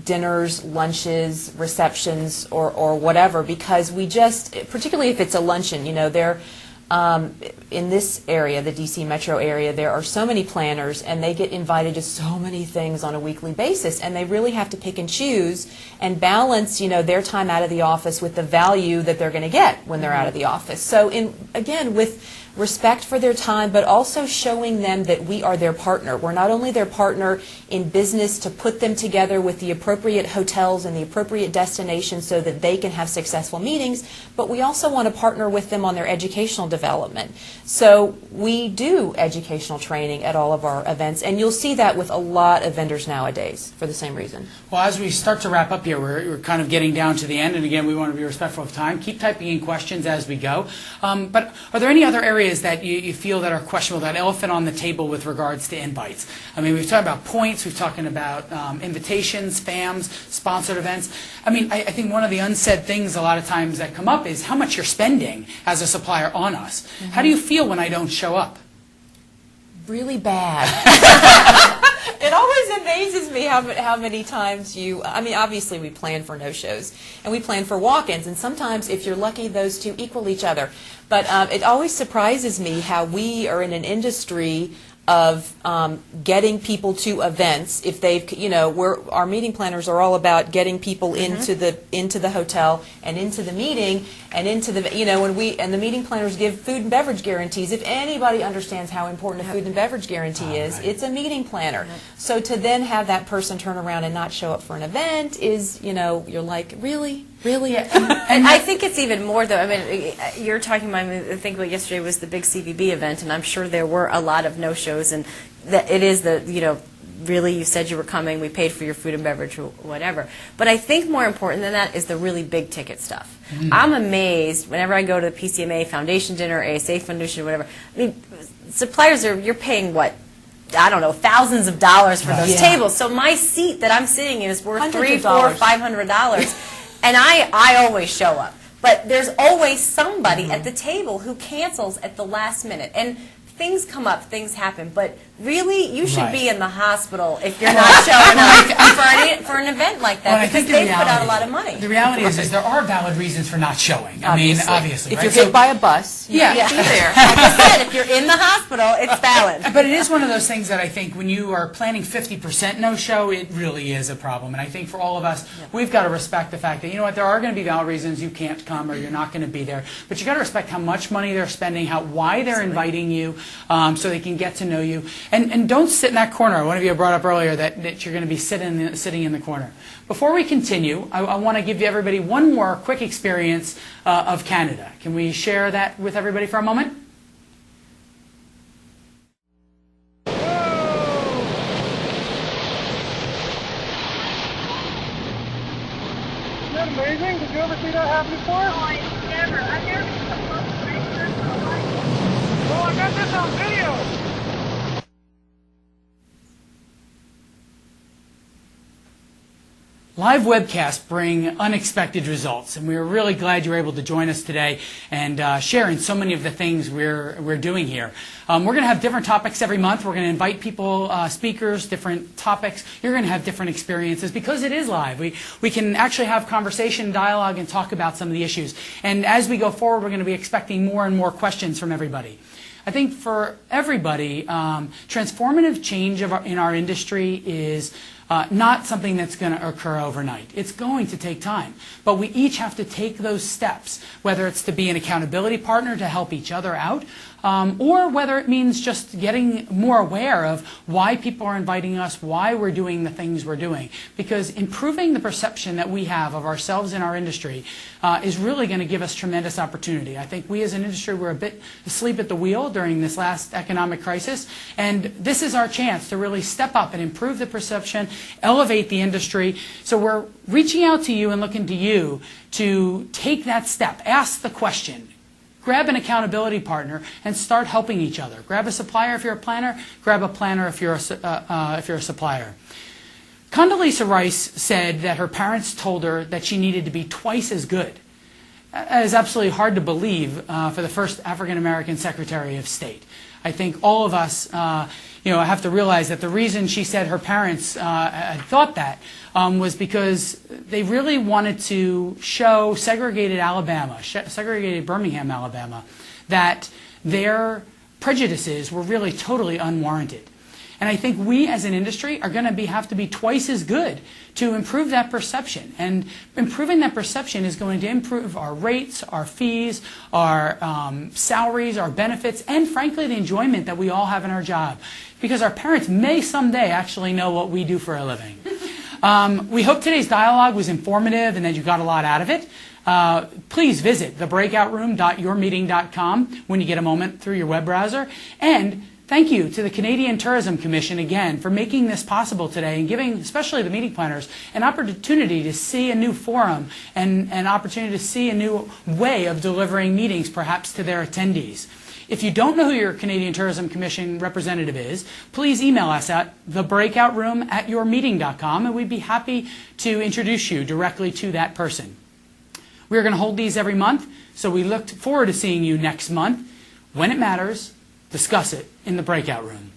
dinners, lunches, receptions, or whatever, because we just, particularly if it's a luncheon, they're in this area, the DC metro area, there are so many planners and they get invited to so many things on a weekly basis, and they really have to pick and choose and balance, their time out of the office with the value that they're going to get when they're out of the office. So again, with respect for their time, but also showing them that we are their partner. We're not only their partner in business to put them together with the appropriate hotels and the appropriate destinations so that they can have successful meetings, but we also want to partner with them on their educational development. So we do educational training at all of our events, and you'll see that with a lot of vendors nowadays for the same reason. Well, as we start to wrap up here, we're kind of getting down to the end, and again, we want to be respectful of time. Keep typing in questions as we go. But are there any other areas that you feel that are questionable, that elephant on the table with regards to invites? I mean, we've talked about points, we've talked about invitations, FAMs, sponsored events. I mean, I think one of the unsaid things a lot of times that come up is how much you're spending as a supplier on us. Mm-hmm. How do you feel when I don't show up? Really bad. It always amazes me how many times I mean, obviously we plan for no-shows, and we plan for walk-ins, and sometimes, if you're lucky, those two equal each other. But it always surprises me how we are in an industry of getting people to events. If they've, our meeting planners are all about getting people into the hotel and into the meeting and into the, and the meeting planners give food and beverage guarantees. If anybody understands how important a food and beverage guarantee is, it's a meeting planner. So to then have that person turn around and not show up for an event is, you're like, really? Really? And I think it's even more, though. I mean, you're talking about, I think what yesterday was the big CVB event, and I'm sure there were a lot of no-shows, and that it is the, really, you said you were coming, we paid for your food and beverage or whatever. But I think more important than that is the really big-ticket stuff. I'm amazed whenever I go to the PCMA Foundation dinner, ASA Foundation, or whatever. I mean, suppliers you're paying what? I don't know, thousands of dollars for those tables. So my seat that I'm sitting in is worth $300, $400, $500. And I always show up. But there's always somebody at the table who cancels at the last minute. And things come up, things happen. But really, you should be in the hospital if you're not showing up for an event like that, because they put out a lot of money. The reality is there are valid reasons for not showing. I mean, obviously. If you're hit by a bus, you be there. Like I said, if you're in the hospital, it's valid. But it is one of those things that I think when you are planning 50% no-show, it really is a problem. And I think for all of us, we've got to respect the fact that, there are going to be valid reasons you can't come or you're not going to be there. But you've got to respect how much money they're spending, why they're inviting you, so they can get to know you. And don't sit in that corner. One of you brought up earlier that you're going to be sitting in the corner. Before we continue, I want to give everybody one more quick experience of Canada. Can we share that with everybody for a moment? Isn't that amazing? Did you ever see that happen before? Oh, I've never seen a close racer in my life. Oh, I got this on video. Live webcasts bring unexpected results, and we're really glad you were able to join us today and share in so many of the things we're doing here. We're going to have different topics every month. We're going to invite people, speakers, different topics. You're going to have different experiences because it is live. We can actually have conversation, dialogue, and talk about some of the issues. And as we go forward, we're going to be expecting more and more questions from everybody. I think for everybody, transformative change in our industry is not something that's going to occur overnight. It's going to take time. But we each have to take those steps, whether it's to be an accountability partner to help each other out, or whether it means just getting more aware of why people are inviting us, why we're doing the things we're doing. Because improving the perception that we have of ourselves in our industry is really going to give us tremendous opportunity. I think we as an industry were a bit asleep at the wheel during this last economic crisis, and this is our chance to really step up and improve the perception, elevate the industry. So we're reaching out to you and looking to you to take that step, ask the question, grab an accountability partner, and start helping each other. Grab a supplier if you're a planner. Grab a planner if you're a supplier. Condoleezza Rice said that her parents told her that she needed to be twice as good. That is absolutely hard to believe for the first African-American Secretary of State. I think all of us have to realize that the reason she said her parents had thought that was because they really wanted to show segregated Birmingham, Alabama, that their prejudices were really totally unwarranted. And I think we as an industry are going to have to be twice as good to improve that perception. And improving that perception is going to improve our rates, our fees, our salaries, our benefits, and frankly the enjoyment that we all have in our job. Because our parents may someday actually know what we do for a living. We hope today's dialogue was informative and that you got a lot out of it. Please visit thebreakoutroom.yourmeeting.com when you get a moment through your web browser. And thank you to the Canadian Tourism Commission again for making this possible today and giving especially the meeting planners an opportunity to see a new forum and an opportunity to see a new way of delivering meetings perhaps to their attendees. If you don't know who your Canadian Tourism Commission representative is, please email us at thebreakoutroom@yourmeeting.com and we'd be happy to introduce you directly to that person. We're going to hold these every month, so we look forward to seeing you next month. When it matters, discuss it in the breakout room.